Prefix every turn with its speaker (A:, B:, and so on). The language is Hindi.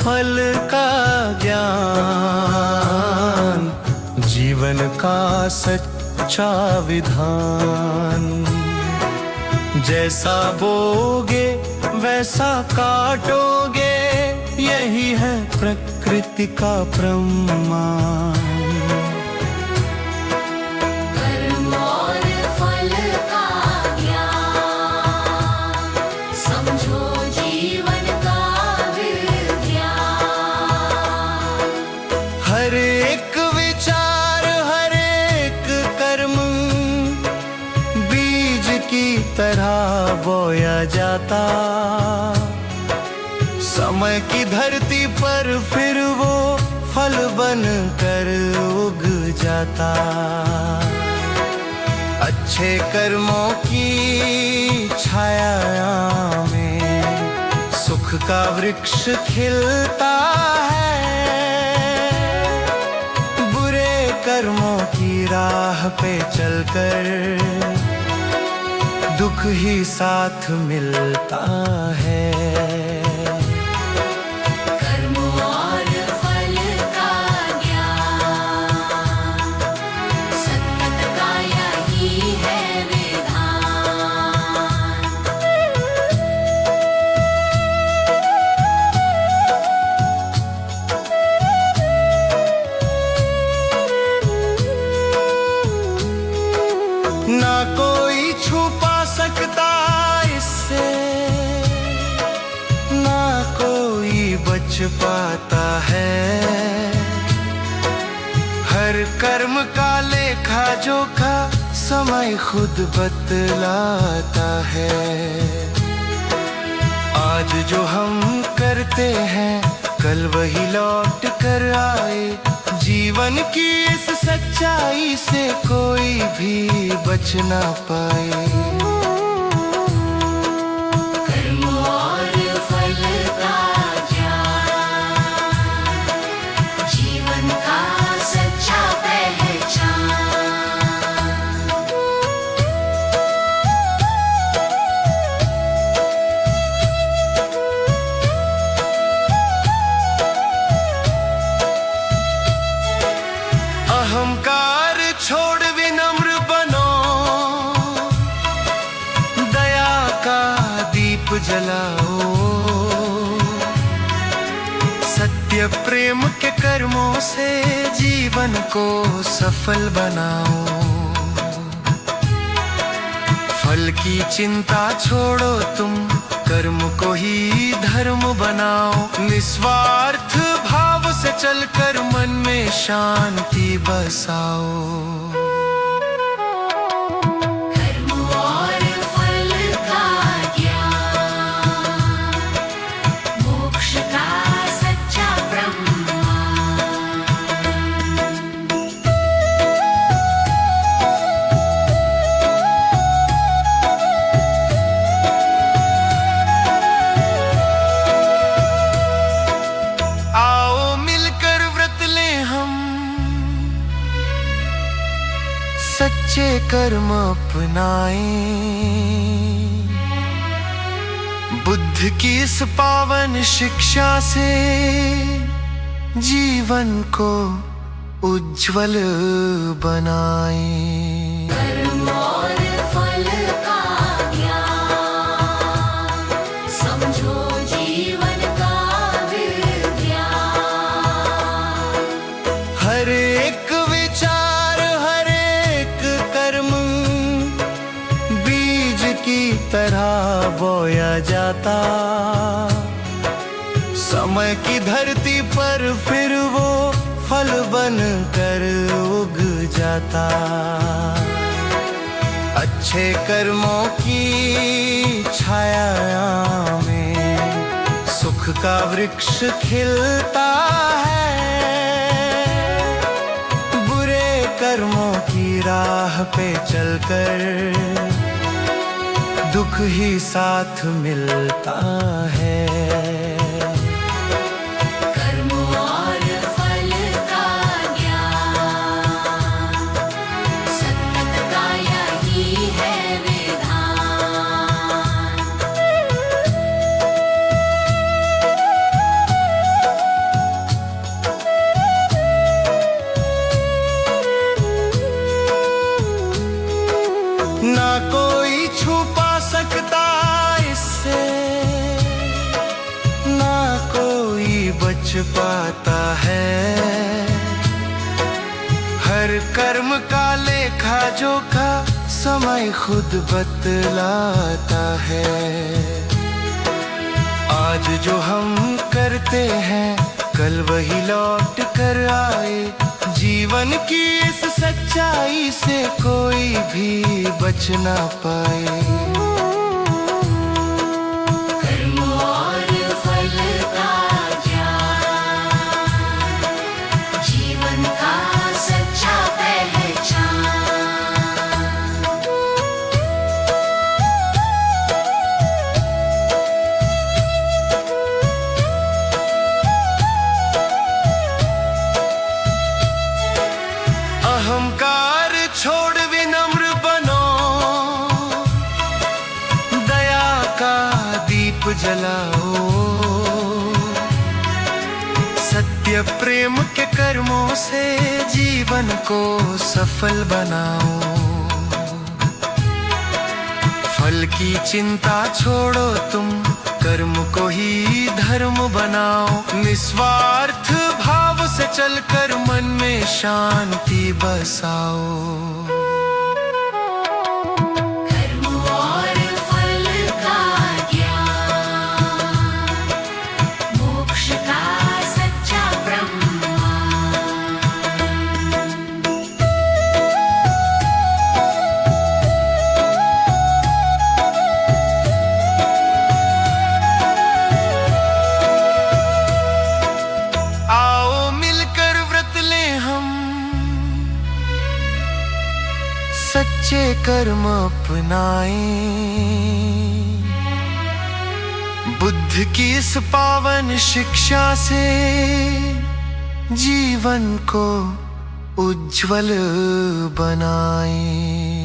A: फल का ज्ञान, जीवन का सच्चा विधान। जैसा बोगे वैसा काटोगे, यही है प्रकृति का प्रमाण।
B: कर्म और फल का ज्ञान, समझो जीवन का विज्ञान।
A: हर एक विचार, हर एक कर्म बीज की तरह बोया जाता, समय की धरती पर फिर वो फल बन कर उग जाता। अच्छे कर्मों की छाया में सुख का वृक्ष खिलता है, बुरे कर्मों की राह पे चलकर दुख ही साथ मिलता है।
B: कर्म और फल का ज्ञान, सतत का यही है विधान।
A: ना कोई छुपा सकता इससे, ना कोई बच पाता है। हर कर्म का लेखा जोखा समय खुद बतलाता है। आज जो हम करते हैं कल वही लौट कर आए, जीवन की इस सच्चाई से कोई भी बच ना पाए।
B: कर्म और फल का ज्ञान, जीवन का सच्चा पहचान।
A: अहंकार छोड़ विनम्र बनो, दया का दीप जलाओ। सत्य प्रेम के कर्मों से जीवन को सफल बनाओ। फल की चिंता छोड़ो तुम, कर्म को ही धर्म बनाओ। निस्वार्थ भाव से चलकर मन में शांति बसाओ।
B: कर्म और फल का ज्ञान, मोक्ष का सच्चा प्रमाण।
A: आओ मिलकर व्रत लें हम, सच्चे कर्म अपनाएं। बुद्ध की इस पावन शिक्षा से जीवन को उज्जवल बनाएं।
B: कर्म और फल का ज्ञान, समझो जीवन का विज्ञान।
A: हर एक विचार, हर एक कर्म बीज की तरह बोया जाता, समय की धरती पर फिर वो फल बन कर उग जाता। अच्छे कर्मों की छाया में सुख का वृक्ष खिलता है, बुरे कर्मों की राह पे चलकर दुख ही साथ मिलता है।
B: कर्म और फल का ज्ञान, सतत का यही है विधान।
A: पाता है। हर कर्म का लेखा जोखा समय खुद बतलाता है। आज जो हम करते हैं कल वही लौट कर आए। जीवन की इस सच्चाई से कोई भी बच ना पाए।
B: कर्म और फल का ज्ञान, जीवन का सच्चा पहचान।
A: अहंकार छोड़ विनम्र बनो, दया का दीप जलाओ। सत्य प्रेम के कर्मों से जीवन को सफल बनाओ। फल की चिंता छोड़ो तुम, कर्म को ही धर्म बनाओ। निस्वार्थ भाव से चलकर मन में शांति बसाओ।
B: कर्म और फल का ज्ञान, मोक्ष का सच्चा ब्रह्मांड।
A: आओ मिलकर व्रत लें हम, सच्चे कर्म अपनाएं। बुद्ध की इस पावन शिक्षा से जीवन को उज्जवल बनाएं।